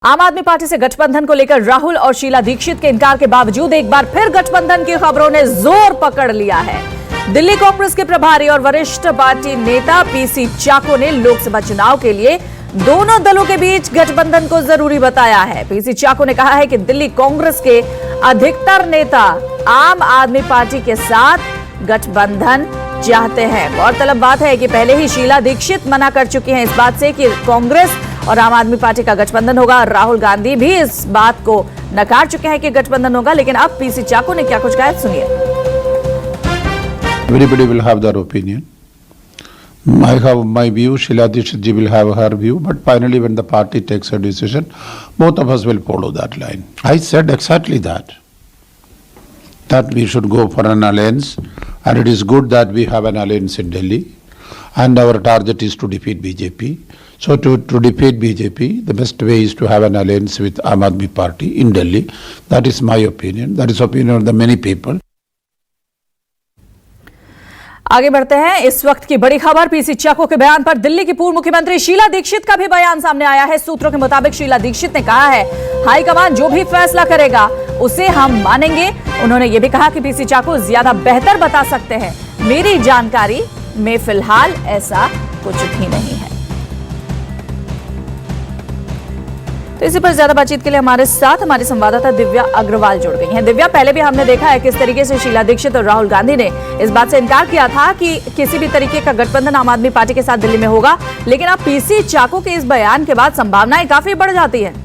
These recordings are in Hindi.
आम आदमी पार्टी से गठबंधन को लेकर राहुल और शीला दीक्षित के इनकार के बावजूद एक बार फिर गठबंधन की खबरों ने जोर पकड़ लिया है। दिल्ली कांग्रेस के प्रभारी और वरिष्ठ पार्टी नेता पीसी चाको ने लोकसभा चुनाव के लिए दोनों दलों के बीच गठबंधन को जरूरी बताया है। पीसी चाको ने कहा है कि दिल्ली कांग्रेस के अधिकतर नेता आम आदमी पार्टी के साथ गठबंधन चाहते हैं। गौरतलब बात है कि पहले ही शीला दीक्षित मना कर चुकी हैं इस बात से कि कांग्रेस और आम आदमी पार्टी का गठबंधन होगा। राहुल गांधी भी इस बात को नकार चुके हैं कि गठबंधन होगा, लेकिन अब पीसी चाको ने क्या कुछ कहा सुनिए। Everybody will have their opinion. I have my view, Sheila Dikshit ji will have her view, but finally when the party takes a decision, both of us will follow that line. I said exactly that we should go for an alliance, and it is good that we have an alliance in Delhi, and our target is to defeat BJP. So to defeat BJP, the best way is to have an alliance with Aam Aadmi Party in Delhi. That is my opinion. That is opinion of the many people. आगे बढ़ते हैं। इस वक्त की बड़ी खबर, पीसी चाको के बयान पर दिल्ली की पूर्व मुख्यमंत्री शीला दीक्षित का भी बयान सामने आया है। सूत्रों के मुताबिक शीला दीक्षित ने कहा है हाईकमान जो भी फैसला करेगा उसे हम मानेंगे। उन्होंने ये भी कहा कि पीसी चाको ज्यादा बेहतर बता सकते हैं। मेरी जानकारी में फिलहाल ऐसा कुछ भी नहीं है। तो इसी पर ज्यादा बातचीत के लिए हमारे साथ हमारी संवाददाता दिव्या अग्रवाल जुड़ गई हैं। दिव्या, पहले भी हमने देखा है किस तरीके से शीला दीक्षित और राहुल गांधी ने इस बात से इनकार किया था कि किसी भी तरीके का गठबंधन आम आदमी पार्टी के साथ दिल्ली में होगा, लेकिन अब पीसी चाको के इस बयान के बाद संभावनाएं काफी बढ़ जाती है।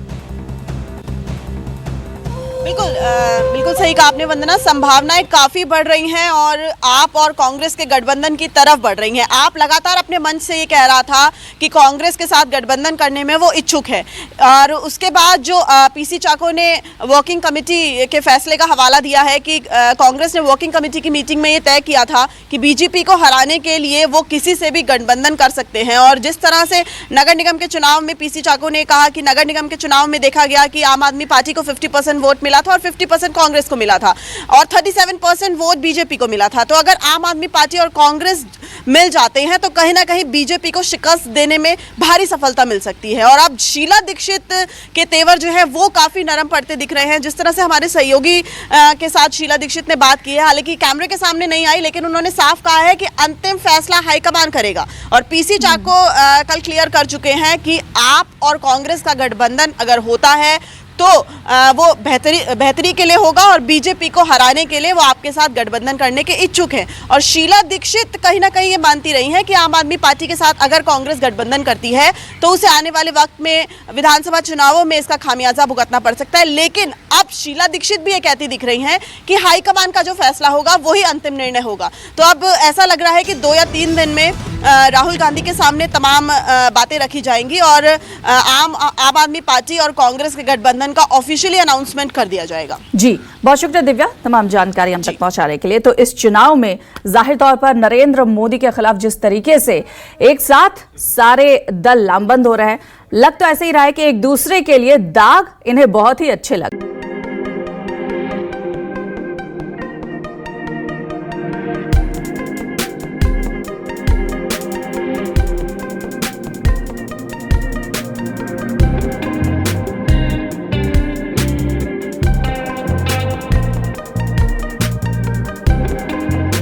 बिल्कुल सही कहा आपने वंदना, संभावनाएं काफी बढ़ रही हैं और आप और कांग्रेस के गठबंधन की तरफ बढ़ रही हैं। आप लगातार अपने मंच से ये कह रहा था कि कांग्रेस के साथ गठबंधन करने में वो इच्छुक है, और उसके बाद जो पीसी चाको ने वर्किंग कमेटी के फैसले का हवाला दिया है कि कांग्रेस ने वर्किंग कमेटी की मीटिंग में ये तय किया था कि बीजेपी को हराने के लिए वो किसी से भी गठबंधन कर सकते हैं। और जिस तरह से नगर निगम के चुनाव में पीसी चाको ने कहा कि नगर निगम के चुनाव में देखा गया कि आम आदमी पार्टी को 50% वोट मिला था और 50% कांग्रेस को मिला था और 37% वोट बीजेपी को मिला था। तो अगर आम आदमी पार्टी और कांग्रेस मिल जाते हैं तो कहीं ना कहीं बीजेपी को शिकस्त देने में भारी सफलता मिल सकती है। और अब शीला दीक्षित के तेवर जो है वो काफी नरम पड़ते दिख रहे हैं। जिस तरह से हमारे सहयोगी के साथ शीला दीक्षित ने बात की है, हालांकि कैमरे के सामने नहीं आई, लेकिन उन्होंने साफ कहा है कि अंतिम फैसला हाईकमान करेगा। और पीसी चाको कल क्लियर कर चुके हैं कि आप और कांग्रेस का गठबंधन अगर होता है तो वो बेहतरी के लिए होगा और बीजेपी को हराने के लिए वो आपके साथ गठबंधन करने के इच्छुक हैं। और शीला दीक्षित कहीं ना कहीं ये मानती रही हैं कि आम आदमी पार्टी के साथ अगर कांग्रेस गठबंधन करती है तो उसे आने वाले वक्त में विधानसभा चुनावों में इसका खामियाजा भुगतना पड़ सकता है। लेकिन अब शीला दीक्षित भी ये कहती दिख रही हैं कि हाईकमान का जो फैसला होगा वही अंतिम निर्णय होगा। तो अब ऐसा लग रहा है कि 2 या 3 दिन में राहुल गांधी के सामने तमाम बातें रखी जाएंगी और आम आदमी पार्टी और कांग्रेस के गठबंधन का ऑफिशियली अनाउंसमेंट कर दिया जाएगा। जी, बहुत शुक्रिया दिव्या तमाम जानकारी हम तक पहुंचाने के लिए। तो इस चुनाव में जाहिर तौर पर नरेंद्र मोदी के खिलाफ जिस तरीके से एक साथ सारे दल लामबंद हो रहे हैं, लग तो ऐसे ही रहा है कि एक दूसरे के लिए दाग इन्हें बहुत ही अच्छे लगे।